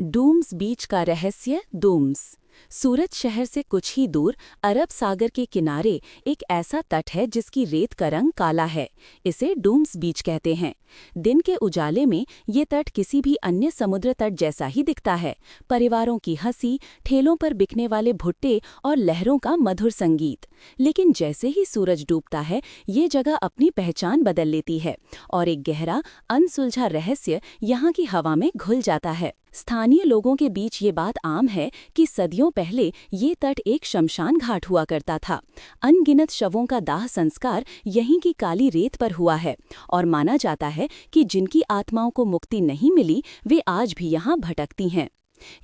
Dooms बीच का रहस्य। Dooms सूरत शहर से कुछ ही दूर अरब सागर के किनारे एक ऐसा तट है जिसकी रेत का रंग काला है। इसे डूम्स बीच कहते हैं। दिन के उजाले में ये तट किसी भी अन्य समुद्र तट जैसा ही दिखता है। परिवारों की हंसी, ठेलों पर बिकने वाले भुट्टे और लहरों का मधुर संगीत। लेकिन जैसे ही सूरज डूबता है, ये जगह अपनी पहचान बदल लेती है और एक गहरा, अनसुलझा रहस्य यहाँ की हवा में घुल जाता है। स्थानीय लोगों के बीच ये बात आम है कि सदियों पहले ये तट एक शमशान घाट हुआ करता था। अनगिनत शवों का दाह संस्कार यहीं की काली रेत पर हुआ है और माना जाता है कि जिनकी आत्माओं को मुक्ति नहीं मिली, वे आज भी यहाँ भटकती हैं।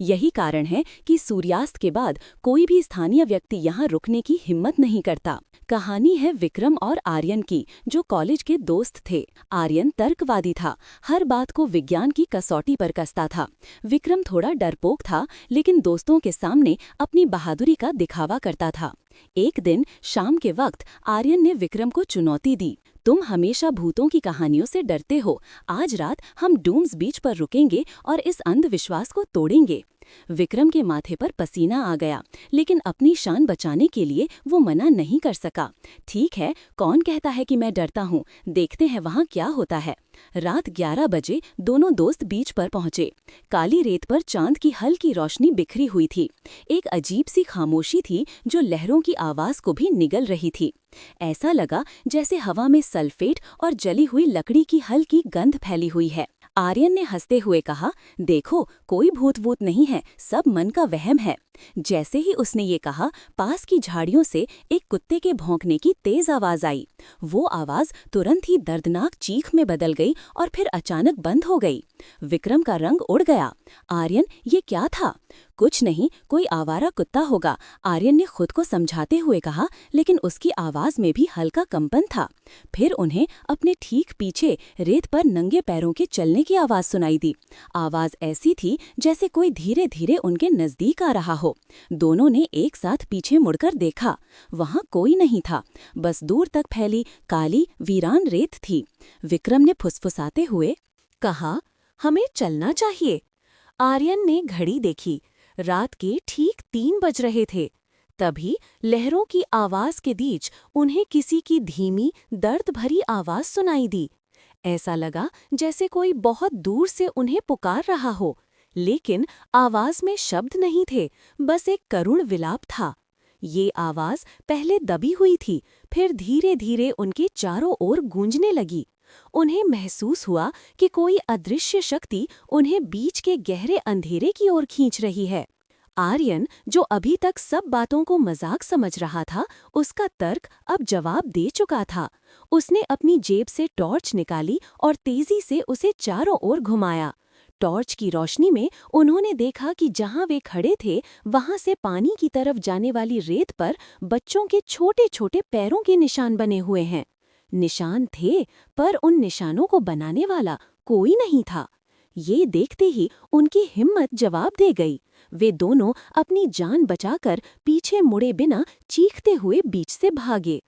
यही कारण है कि सूर्यास्त के बाद कोई भी स्थानीय व्यक्ति यहाँ रुकने की हिम्मत नहीं करता। कहानी है विक्रम और आर्यन की, जो कॉलेज के दोस्त थे। आर्यन तर्कवादी था, हर बात को विज्ञान की कसौटी पर कसता था। विक्रम थोड़ा डरपोक था, लेकिन दोस्तों के सामने अपनी बहादुरी का दिखावा करता था। एक दिन शाम के वक्त आर्यन ने विक्रम को चुनौती दी, तुम हमेशा भूतों की कहानियों से डरते हो, आज रात हम डूम्स बीच पर रुकेंगे और इस अंधविश्वास को तोड़ेंगे। विक्रम के माथे पर पसीना आ गया, लेकिन अपनी शान बचाने के लिए वो मना नहीं कर सका। ठीक है, कौन कहता है कि मैं डरता हूँ, देखते हैं वहाँ क्या होता है। रात 11 बजे दोनों दोस्त बीच पर पहुंचे। काली रेत पर चांद की हल्की रोशनी बिखरी हुई थी। एक अजीब सी खामोशी थी जो लहरों की आवाज को भी निगल रही थी। ऐसा लगा जैसे हवा में सल्फेट और जली हुई लकड़ी की हल्की गंध फैली हुई है। आर्यन ने हंसते हुए कहा, देखो कोई भूत वूत नहीं है, सब मन का वहम है। जैसे ही उसने ये कहा, पास की झाड़ियों से एक कुत्ते के भौंकने की तेज आवाज आई। वो आवाज तुरंत ही दर्दनाक चीख में बदल गई और फिर अचानक बंद हो गई। विक्रम का रंग उड़ गया। आर्यन, ये क्या था? कुछ नहीं, कोई आवारा कुत्ता होगा, आर्यन ने खुद को समझाते हुए कहा, लेकिन उसकी आवाज में भी हल्का कंपन था। फिर उन्हें अपने ठीक पीछे रेत पर नंगे पैरों के चलने की आवाज सुनाई दी। आवाज ऐसी थी जैसे कोई धीरे धीरे उनके नजदीक आ रहा हो। दोनों ने एक साथ पीछे मुड़कर देखा। वहां कोई नहीं था, बस दूर तक फैली काली वीरान रेत थी। विक्रम ने फुसफुसाते हुए कहा, हमें चलना चाहिए। आर्यन ने घड़ी देखी, रात के ठीक 3 बज रहे थे। तभी लहरों की आवाज के बीच उन्हें किसी की धीमी, दर्द भरी आवाज सुनाई दी। ऐसा लगा जैसे कोई बहुत दूर से उन्हें पुकार रहा हो, लेकिन आवाज में शब्द नहीं थे, बस एक करुण विलाप था। ये आवाज पहले दबी हुई थी, फिर धीरे धीरे उनके चारों ओर गूंजने लगी। उन्हें महसूस हुआ कि कोई अदृश्य शक्ति उन्हें बीच के गहरे अंधेरे की ओर खींच रही है। आर्यन, जो अभी तक सब बातों को मजाक समझ रहा था, उसका तर्क अब जवाब दे चुका था। उसने अपनी जेब से टॉर्च निकाली और तेजी से उसे चारों ओर घुमाया। टॉर्च की रोशनी में उन्होंने देखा कि जहां वे खड़े थे, वहां से पानी की तरफ जाने वाली रेत पर बच्चों के छोटे छोटे पैरों के निशान बने हुए हैं। निशान थे, पर उन निशानों को बनाने वाला कोई नहीं था। ये देखते ही उनकी हिम्मत जवाब दे गई। वे दोनों अपनी जान बचाकर पीछे मुड़े बिना चीखते हुए बीच से भागे।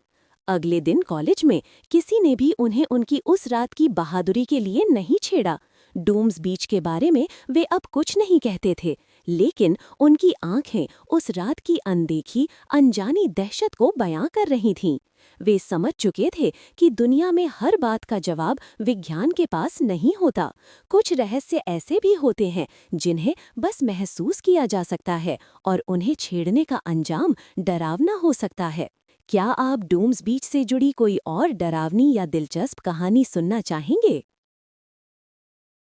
अगले दिन कॉलेज में किसी ने भी उन्हें उनकी उस रात की बहादुरी के लिए नहीं छेड़ा। डूम्स बीच के बारे में वे अब कुछ नहीं कहते थे, लेकिन उनकी आंखें उस रात की अनदेखी, अनजानी दहशत को बयां कर रही थीं। वे समझ चुके थे कि दुनिया में हर बात का जवाब विज्ञान के पास नहीं होता। कुछ रहस्य ऐसे भी होते हैं जिन्हें बस महसूस किया जा सकता है, और उन्हें छेड़ने का अंजाम डरावना हो सकता है। क्या आप डूम्स बीच से जुड़ी कोई और डरावनी या दिलचस्प कहानी सुनना चाहेंगे?